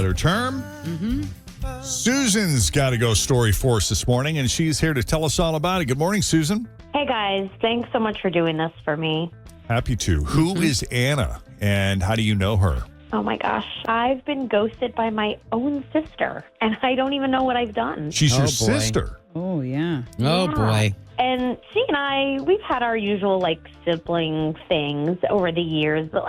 better term. Mm-hmm. Susan's got a ghost story for us this morning, and she's here to tell us all about it. Good morning, Susan. Hey, guys. Thanks so much for doing this for me. Happy to. Who is Anna, and how do you know her? Oh, my gosh. I've been ghosted by my own sister, and I don't even know what I've done. She's your boy. sister. Oh, yeah. Oh, Yeah. boy. And she and I, we've had our usual, sibling things over the years, but,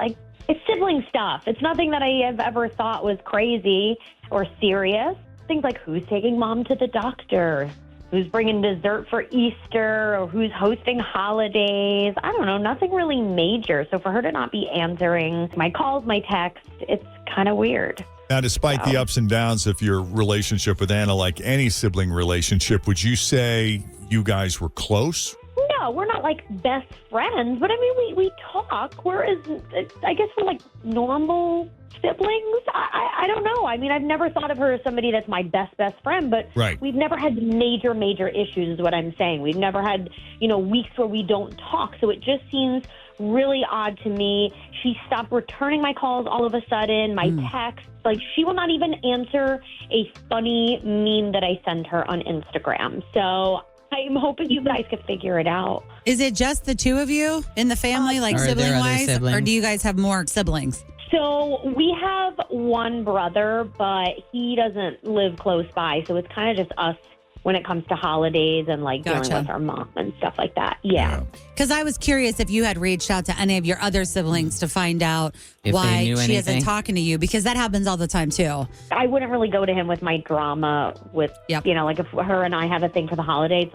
it's sibling stuff. It's nothing that I have ever thought was crazy or serious. Things like who's taking mom to the doctor, who's bringing dessert for Easter, or who's hosting holidays. I don't know, nothing really major. So for her to not be answering my calls, my texts, it's kind of weird. Now, despite the ups and downs of your relationship with Anna, like any sibling relationship, would you say you guys were close? No, we're not best friends, but I mean, we talk. I guess we're normal siblings. I don't know. I mean, I've never thought of her as somebody that's my best friend, but Right. We've never had major issues is what I'm saying. We've never had, weeks where we don't talk. So it just seems really odd to me. She stopped returning my calls all of a sudden, my texts. She will not even answer a funny meme that I send her on Instagram. So I'm hoping you guys could figure it out. Is it just the two of you in the family, Or are there other sibling-wise? siblings? Or do you guys have more siblings? So we have one brother, but he doesn't live close by. So it's kind of just us when it comes to holidays and dealing Gotcha. with our mom and stuff like that. Yeah. Because I was curious if you had reached out to any of your other siblings to find out If they why knew she isn't anything. talking to you, because that happens all the time too. I wouldn't really go to him with my drama with, Yep. if her and I have a thing for the holidays,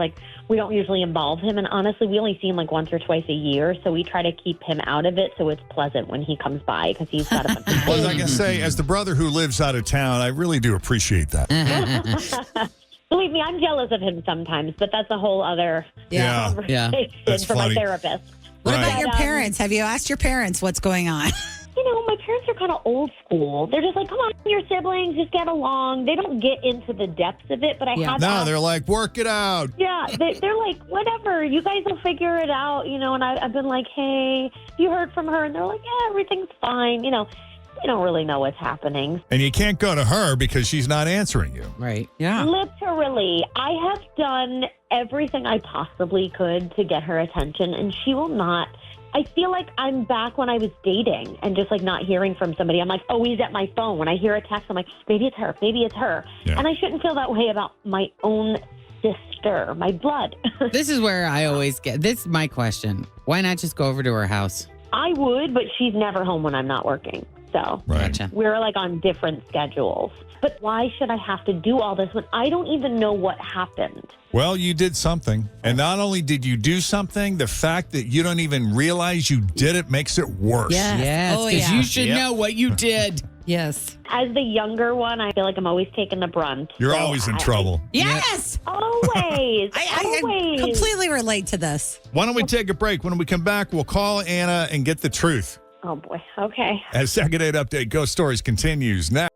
we don't usually involve him. And honestly, we only see him once or twice a year. So we try to keep him out of it. So it's pleasant when he comes by because he's got a bunch of Well, as I can say, as the brother who lives out of town, I really do appreciate that. Believe me, I'm jealous of him sometimes, but that's a whole other Yeah. conversation That's for funny. my therapist. What Right. about your But, parents? Have you asked your parents what's going on? My parents are kind of old school. They're just come on, your siblings, just get along. They don't get into the depths of it, but I Yeah. have No, asked, they're like, work it out. yeah, they're like, whatever, you guys will figure it out, and I've been like, hey, you heard from her? And they're like, yeah, everything's fine, They don't really know what's happening. And you can't go to her because she's not answering you. Right. Yeah. Literally, I have done everything I possibly could to get her attention, and she will not. I feel like I'm back when I was dating and just not hearing from somebody. I'm always at my phone. When I hear a text, I'm like, maybe it's her. Maybe it's her. Yeah. And I shouldn't feel that way about my own sister, my blood. This is where I always get this is my question. Why not just go over to her house? I would, but she's never home when I'm not working. So Right. Gotcha. we're on different schedules. But why should I have to do all this when I don't even know what happened? Well, you did something. And not only did you do something, the fact that you don't even realize you did it makes it worse. Yeah. Yes, Oh, because yeah. you should Yep. know what you did. Yes. As the younger one, I feel like I'm always taking the brunt. You're So always in I- trouble. Yes. Always. I always. completely relate to this. Why don't we take a break? When we come back, we'll call Anna and get the truth. Oh, boy. Okay. As Second Date Update Ghost Stories continues now.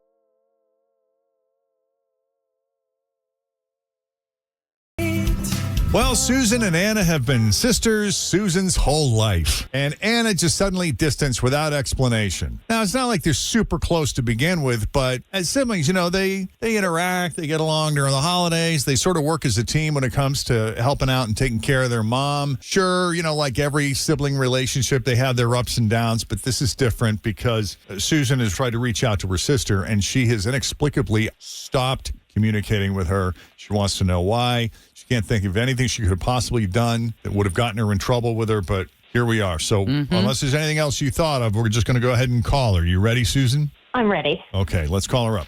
Well, Susan and Anna have been sisters Susan's whole life. And Anna just suddenly distanced without explanation. Now, it's not like they're super close to begin with, but as siblings, they interact, they get along during the holidays. They sort of work as a team when it comes to helping out and taking care of their mom. Sure, like every sibling relationship, they have their ups and downs, but this is different because Susan has tried to reach out to her sister, and she has inexplicably stopped communicating with her. She wants to know why. She can't think of anything she could have possibly done that would have gotten her in trouble with her, but here we are. So unless there's anything else you thought of, we're just going to go ahead and call her. You ready, Susan? I'm ready. Okay, let's call her up.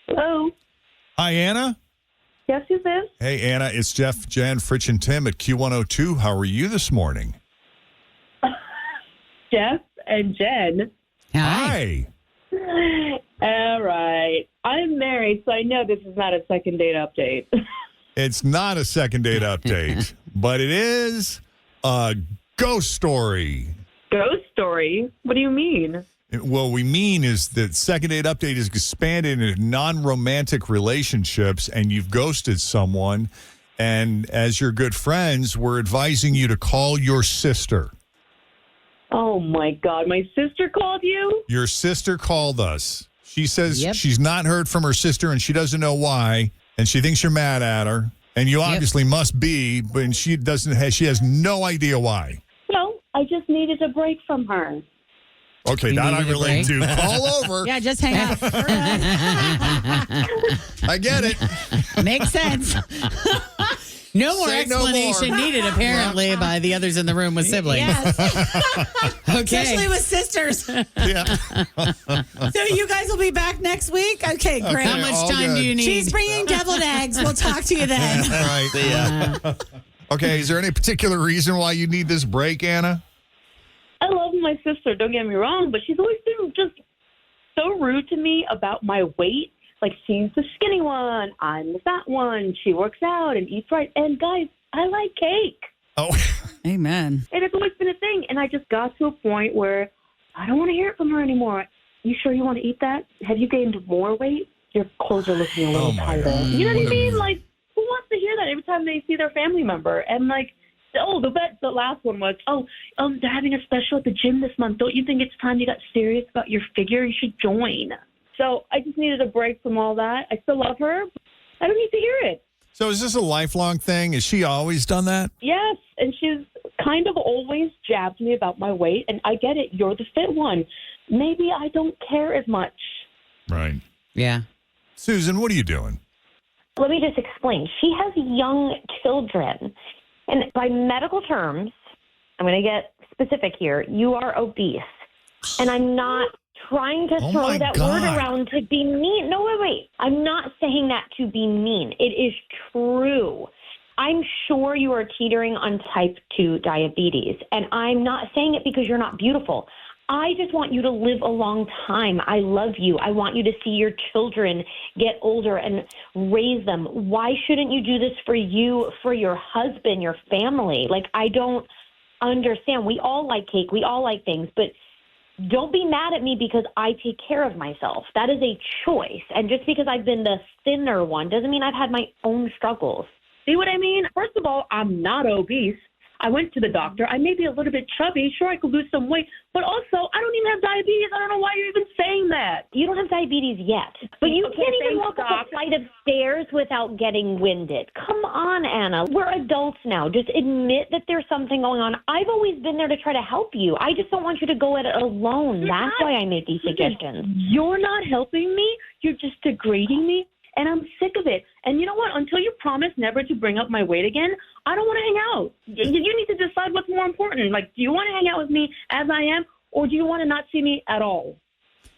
Hello. Hi, Anna. Yes, who's this? Hey, Anna, it's Jeff, Jen, Fritch, and Tim at Q102. How are you this morning? Jeff and Jen. Hi. All right. I'm married, so I know this is not a second date update. It's not a second date update, but it is a ghost story. Ghost story? What do you mean? What we mean is that second date update is expanded into non-romantic relationships, and you've ghosted someone, And as your good friends, we're advising you to call your sister. Oh, my God. My sister called you? Your sister called us. She says Yep. she's not heard from her sister and she doesn't know why. And she thinks you're mad at her. And you obviously must be, but she has no idea why. No, I just needed a break from her. Okay, You that I needed a relate to. break? Call over. Yeah, just hang up. We're good. I get it. Makes sense. No more Say no explanation more. needed, apparently, by the others in the room with siblings. Yes. Okay. Especially with sisters. Yeah. So you guys will be back next week? Okay, great. How much all time good. do you need? She's bringing deviled eggs. We'll talk to you then. All right. Yeah. Okay, is there any particular reason why you need this break, Anna? I love my sister, don't get me wrong, but she's always been just so rude to me about my weight. Like, she's the skinny one, I'm the fat one. She works out and eats right. And, guys, I like cake. Oh, Amen. And it's always been a thing. And I just got to a point where I don't want to hear it from her anymore. You sure you want to eat that? Have you gained more weight? Your clothes are looking a little my tighter. God. You know what I What a- mean? Like, who wants to hear that every time they see their family member? And, like, the last one was, they're having a special at the gym this month. Don't you think it's time you got serious about your figure? You should join. So I just needed a break from all that. I still love her, but I don't need to hear it. so is this a lifelong thing? Has she always done that? Yes, and she's kind of always jabbed me about my weight, and I get it. You're the fit one. Maybe I don't care as much. Right. Yeah. Susan, what are you doing? Let me just explain. She has young children. And by medical terms, I'm going to get specific here, you are obese. And I'm not trying to Oh throw my that God. word around to be mean. No, wait. I'm not saying that to be mean. It is true. I'm sure you are teetering on type 2 diabetes. And I'm not saying it because you're not beautiful. I just want you to live a long time. I love you. I want you to see your children get older and raise them. Why shouldn't you do this for you, for your husband, your family? Like, I don't understand. We all like cake. We all like things. But don't be mad at me because I take care of myself. That is a choice. And just because I've been the thinner one doesn't mean I've had my own struggles. See what I mean? First of all, I'm not obese. I went to the doctor. I may be a little bit chubby. Sure, I could lose some weight. But also, I don't even have diabetes. I don't know why you're even saying that. You don't have diabetes yet, but you Okay, can't even thanks, walk up a flight of stairs without getting winded. Come on, Anna. We're adults now. Just admit that there's something going on. I've always been there to try to help you. I just don't want you to go at it alone. That's why I make these suggestions. You're not helping me. You're just degrading me. And I'm sick of it. And you know what? Until you promise never to bring up my weight again, I don't want to hang out. You need to decide what's more important. Like, do you want to hang out with me as I am, or do you want to not see me at all?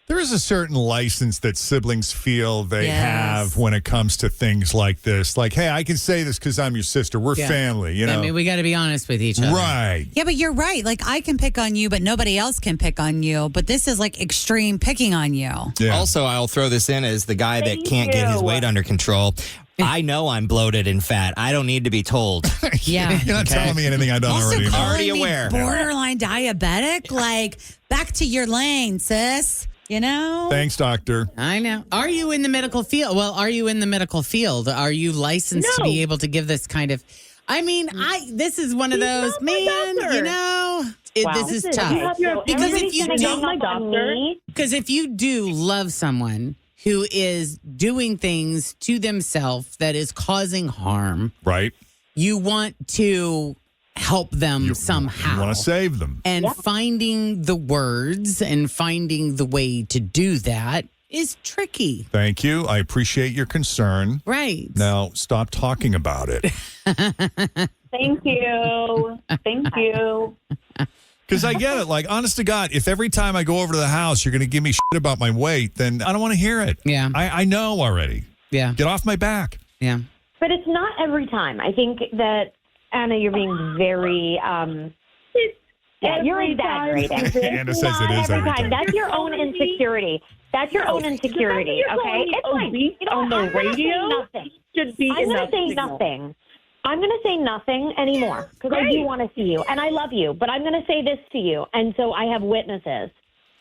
There is a certain license that siblings feel they Yes. have when it comes to things like this. Like, hey, I can say this because I'm your sister. We're Yeah. family, you know? I mean, we got to be honest with each other. Right. Yeah, but you're right. Like, I can pick on you, but nobody else can pick on you. But this is like extreme picking on you. Yeah. Also, I'll throw this in as the guy that Thank can't get his you. weight under control. I know I'm bloated and fat. I don't need to be told. Yeah. You're not telling me anything I don't Also, already know. calling Already me aware. borderline diabetic. Like, back to your lane, sis. You know? Thanks, doctor. I know. Are you in the medical field? Well, are you in the medical field? Are you licensed to No. be able to give this kind of? I mean, this is one of He's those, not my man. doctor. You know, Wow. this is Listen, tough. You have your- so Because if everybody's you gonna do- gang my up on doctor- me. Because if you do love someone who is doing things to themselves that is causing harm, Right? you want to help them somehow. You want to save them. And finding the words and finding the way to do that is tricky. Thank you. I appreciate your concern. Right. Now, stop talking about it. Thank you. Thank you. Because I get it. Like, honest to God, if every time I go over to the house, you're going to give me shit about my weight, then I don't want to hear it. Yeah. I know already. Yeah. Get off my back. Yeah. But it's not every time. I think that, Anna, you're being very, you're Every time. exaggerating. Anna says Not it is every time. That's your own insecurity. That's your own insecurity, The fact that you're okay? calling me It's fine. obese You know on what? the I'm gonna say radio nothing. should be I'm going enough to say signal. nothing. I'm going to say nothing anymore because I do Great. want to see you and I love you. But I'm going to say this to you, and so I have witnesses.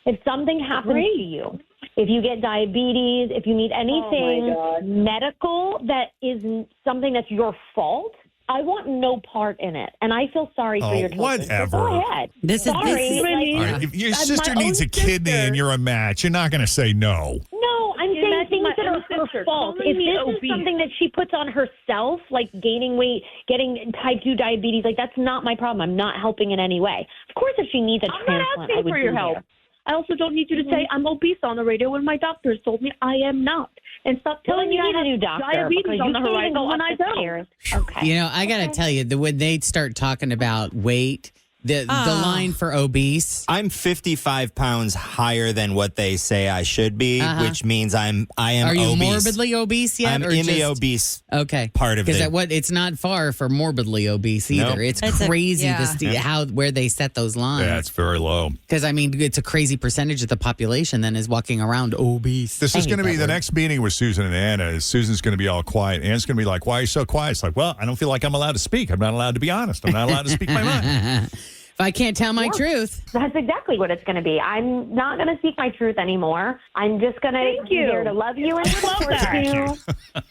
If something happens to you, If you get diabetes, if you need anything God. medical that is something that's your fault, I want no part in it. And I feel sorry for your children. So whatever. go ahead. This is- sorry. this is- like, All right, if your My sister needs own a kidney sister- and you're a match, you're not going to say no. No, I'm You saying imagine things my that are own her sister fault. calling If me this is obese. something that she puts on herself, like gaining weight, getting type 2 diabetes, like that's not my problem. I'm not helping in any way. Of course, if she needs a I'm not transplant, I asking would for your be help. there. I also don't need you to say I'm obese on the radio when my doctors told me I am not. And stop Well, telling then you me need I a new have doctor diabetes because on you the can't even horizon go when up I the don't. stairs. Okay. You know, I got to tell you, when they start talking about weight, the line for obese. I'm 55 pounds higher than what they say I should be, which means I am Are you obese. morbidly obese yet? I'm or in the just- obese Okay, part of because it. it's not far for morbidly obese either. Nope. It's It's crazy yeah. where they set those lines. Yeah, it's very low. Because I mean, it's a crazy percentage of the population then is walking around obese. This I is hate going to be that the word. next meeting with Susan and Anna. Is Susan's going to be all quiet. Anna's going to be like, "Why are you so quiet?" It's like, "Well, I don't feel like I'm allowed to speak. I'm not allowed to be honest. I'm not allowed to speak my mind." If I can't tell my truth, That's exactly what it's going to be. I'm not going to speak my truth anymore. I'm just going to Thank be you. there to love you and support that. you.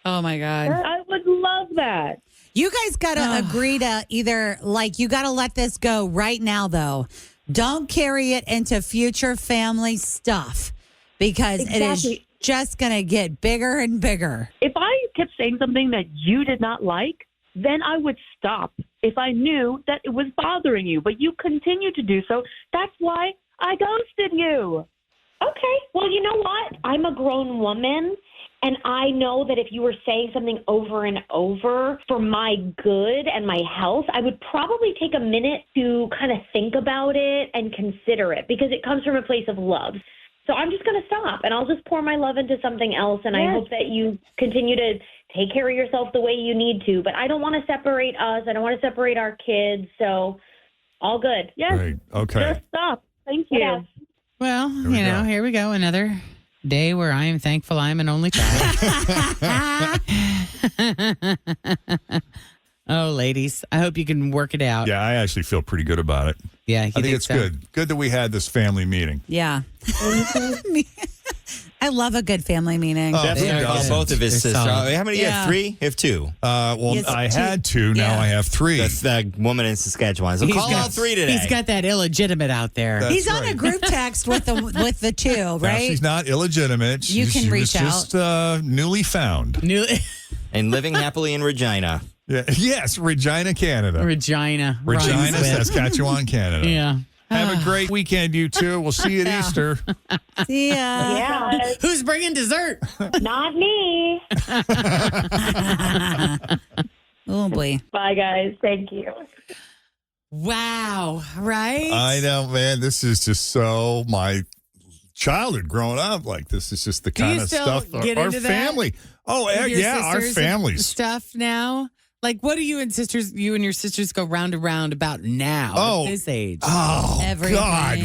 Oh my God. I would love that. You guys got to agree to either, like, you got to let this go right now, though. Don't carry it into future family stuff because it is Exactly. just going to get bigger and bigger. If I kept saying something that you did not like, then I would stop if I knew that it was bothering you. But you continue to do so. That's why I ghosted you. Okay. Well, you know what? I'm a grown woman, and I know that if you were saying something over and over for my good and my health, I would probably take a minute to kind of think about it and consider it because it comes from a place of love. So I'm just going to stop, and I'll just pour my love into something else, and I hope that you continue to take care of yourself the way you need to. But I don't want to separate us. I don't want to separate our kids, so all good. Yes. Right. Okay. Just stop. Thank you. Yeah. well, we you know, go. here we go. Another day where I am thankful I'm an only child. Oh, ladies, I hope you can work it out. Yeah, I actually feel pretty good about it. Yeah, you I think it's so? good. Good that we had this family meeting. Yeah. I love a good family meeting. Definitely They're call good. both of his They're sisters. solid. How many? You Yeah. have 3? You have 2. Well, Yes, I two. had 2. Now Yeah. I have 3. That's the woman in Saskatchewan. So He's call got- all 3 today. He's got that illegitimate out there. That's He's on a right. group text with the two, Now, right? she's not illegitimate. You can she reach was just newly found. New and living happily in Regina. Yeah. Yes, Regina, Canada. Regina. Regina, rhymes with- Saskatchewan, Canada. Yeah. Have a great weekend, you two. We'll see you at Easter. See ya. Yeah, Who's bringing dessert? not me. Oh boy. Bye, guys. Thank you. Wow. Right? I know, man. This is just so my childhood growing up. Like, this is just the Do you kind of still stuff. get Our into that? family. Oh, With your yeah, our sisters families. stuff now. Like, what do you and your sisters go round and round about now Oh. at this age? Oh, Everything. God.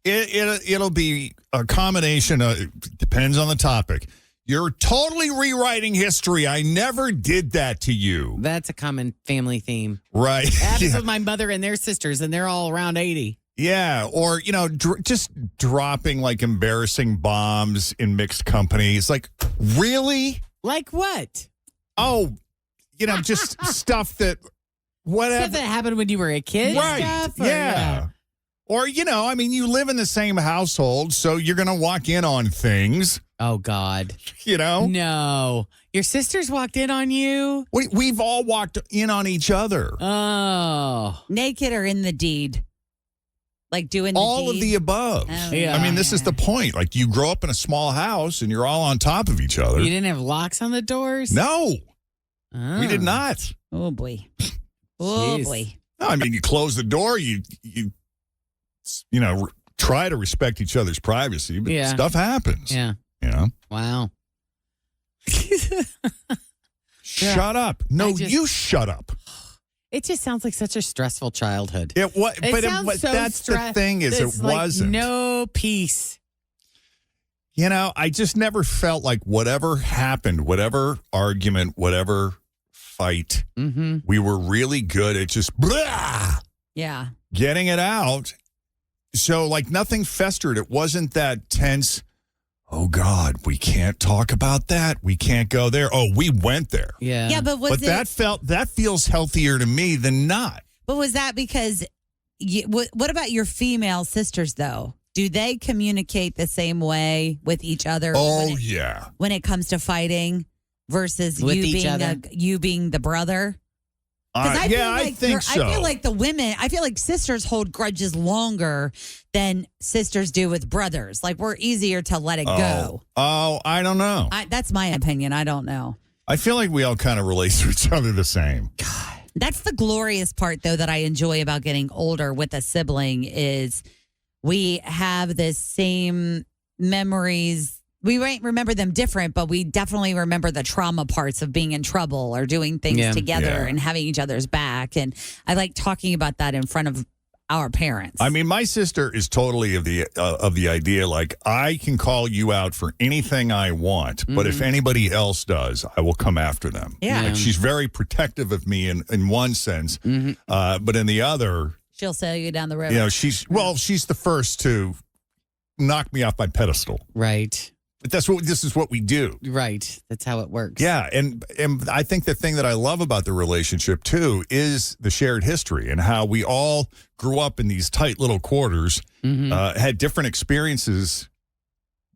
It'll be a combination of, depends on the topic. You're totally rewriting history. I never did that to you. That's a common family theme. Right. It happens Yeah. with my mother and their sisters, and they're all around 80. Yeah, or just dropping like embarrassing bombs in mixed companies. Like, really? Like what? Oh, just stuff that whatever. Stuff that happened when you were a kid? Right? Stuff, or- Yeah. Or you live in the same household, so you're gonna walk in on things. Oh, God. Oh. No. Your sisters walked in on you? We've all walked in on each other. Oh. Naked or in the deed? Like doing the All deed? of the above. Oh, Yeah. I mean, this is the point. Like, you grow up in a small house and you're all on top of each other. You didn't have locks on the doors? No, Oh. we did not. Oh boy. Oh Jeez. boy. No, I mean, you close the door, you try to respect each other's privacy, but Yeah. stuff happens. Yeah. Wow. Shut up. No, I just- you shut up. It just sounds like such a stressful childhood. It was, It but sounds so that's the stre- thing is It's it like wasn't. no peace. I just never felt like whatever happened, whatever argument, whatever fight, Mm-hmm. we were really good at just blah, Yeah. getting it out. So like nothing festered. It wasn't that tense oh God, we can't talk about that. We can't go there. Oh, we went there. Yeah. Yeah, but That feels healthier to me than not. But was that because? What about your female sisters though? Do they communicate the same way with each other? Oh yeah. When it comes to fighting versus With you each being other? you being the brother. I think so. I feel like I feel like sisters hold grudges longer than sisters do with brothers. Like we're easier to let it go. Oh, I don't know. That's my opinion. I don't know. I feel like we all kind of relate to each other the same. That's the glorious part, though, that I enjoy about getting older with a sibling is we have the same memories. We might remember them different, but we definitely remember the trauma parts of being in trouble or doing things together and having each other's back. And I like talking about that in front of our parents. I mean, my sister is totally of the idea, like, I can call you out for anything I want, but if anybody else does, I will come after them. Yeah. Like, she's very protective of me in one sense, but in the other, she'll sail you down the river. she's the first to knock me off my pedestal. Right. But this is what we do. Right. That's how it works. Yeah, and I think the thing that I love about the relationship too is the shared history and how we all grew up in these tight little quarters, had different experiences,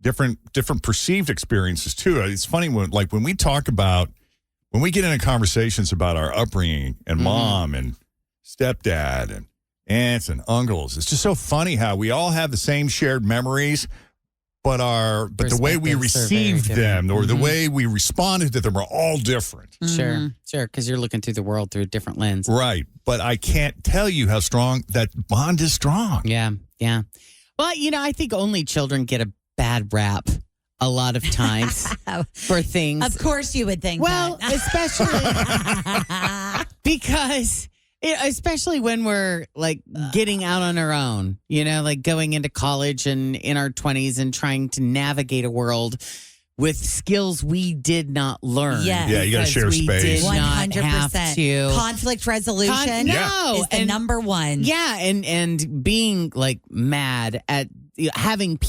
different perceived experiences too. It's funny when we get into conversations about our upbringing and mom and stepdad and aunts and uncles. It's just so funny how we all have the same shared memories. But the way we received them or the way we responded to them are all different. Sure, because you're looking through the world through a different lens. Right. But I can't tell you how strong that bond is strong. Yeah. Well, I think only children get a bad rap a lot of times for things. Of course you would think well, that. especially because... especially when we're like getting out on our own, like going into college and in our 20s and trying to navigate a world with skills we did not learn. Yes. Yeah, you got to share space. 100%. Conflict resolution is the number one. Yeah, and being like mad at having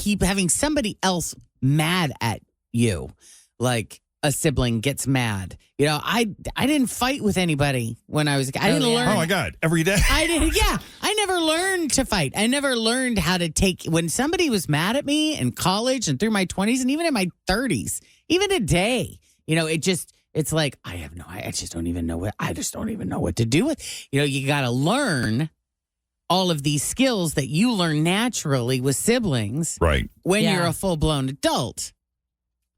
somebody else mad at you, like a sibling gets mad. I didn't fight with anybody when I was. I didn't learn. Oh my God! Every day. I did. Yeah, I never learned to fight. I never learned how to take when somebody was mad at me in college and through my 20s and even in my 30s, even today. It's like I just don't even know what to do with. You got to learn all of these skills that you learn naturally with siblings, right? When you're a full blown adult.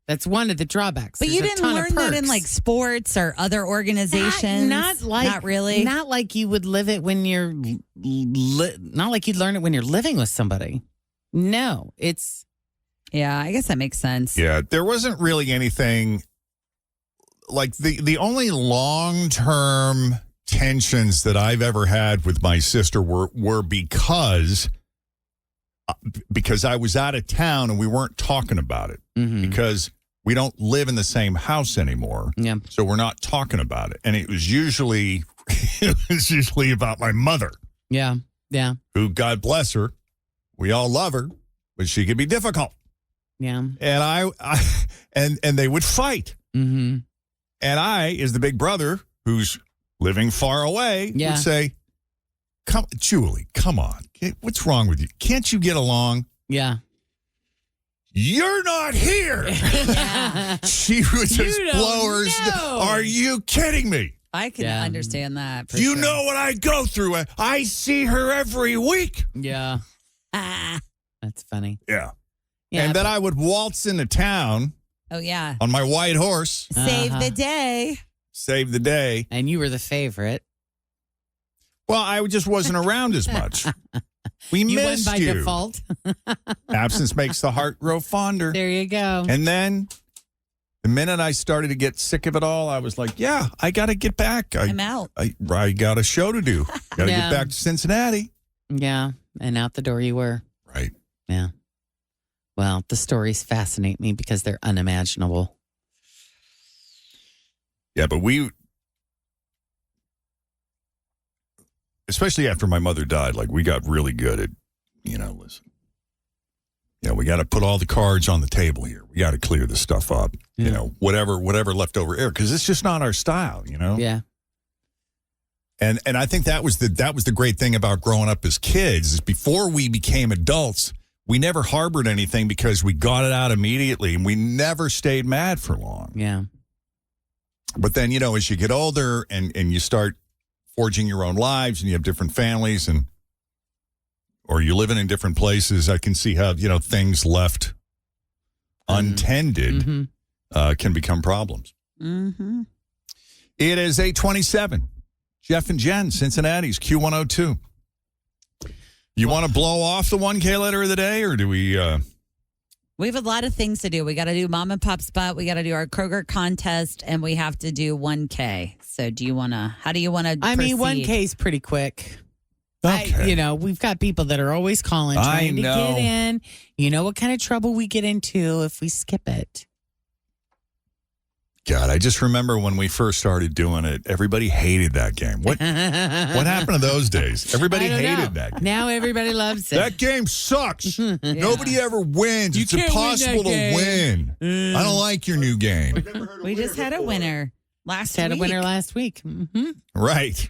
That's one of the drawbacks. But you didn't learn that in like sports or other organizations? Not really? Not like you would live it when you're, not like you'd learn it when you're living with somebody. No, it's. Yeah, I guess that makes sense. Yeah, there wasn't really anything, like the only long-term tensions that I've ever had with my sister were because I was out of town and we weren't talking about it because we don't live in the same house anymore. Yeah. So we're not talking about it. And it was usually about my mother. Yeah. Yeah. Who, God bless her, we all love her, but she could be difficult. Yeah. And I they would fight. Mm-hmm. And I, as the big brother who's living far away, would say, Julie, come on. What's wrong with you? Can't you get along? Yeah. You're not here. She would just blow her. Are you kidding me? I can understand that. You know what I go through. I see her every week. Yeah. That's funny. Yeah. And then I would waltz into town. Oh, yeah. On my white horse. Save the day. Save the day. And you were the favorite. Well, I just wasn't around as much. We missed you. You won by default. Absence makes the heart grow fonder. There you go. And then the minute I started to get sick of it all, I was like, yeah, I got to get back. I'm out. I got a show to do. Got to get back to Cincinnati. Yeah. And out the door you were. Right. Yeah. Well, the stories fascinate me because they're unimaginable. Yeah, but especially after my mother died, like we got really good at, listen. Yeah, we got to put all the cards on the table here. We got to clear this stuff up. Yeah. You know, whatever leftover air, because it's just not our style. You know. Yeah. And I think that was the great thing about growing up as kids is before we became adults, we never harbored anything because we got it out immediately, and we never stayed mad for long. Yeah. But then, you know, as you get older and you start forging your own lives and you have different families or you're living in different places, I can see how, you know, things left untended can become problems. Mm-hmm. It is 8:27. Jeff and Jenn, Cincinnati's Q102. You want to blow off the 1K letter of the day, or do we... We have a lot of things to do. We got to do Mom and Pop Spot. We got to do our Kroger contest, and we have to do 1K. So how do you want to I mean, proceed? 1K is pretty quick. Okay. We've got people that are always calling, trying to get in. You know what kind of trouble we get into if we skip it. God, I just remember when we first started doing it, everybody hated that game. What happened to those days? Everybody hated that game. Now everybody loves it. That game sucks. Nobody ever wins. You It's can't win impossible that to win. I don't like your new game. We just had a winner last week. Had a winner last week. Mm-hmm. Right.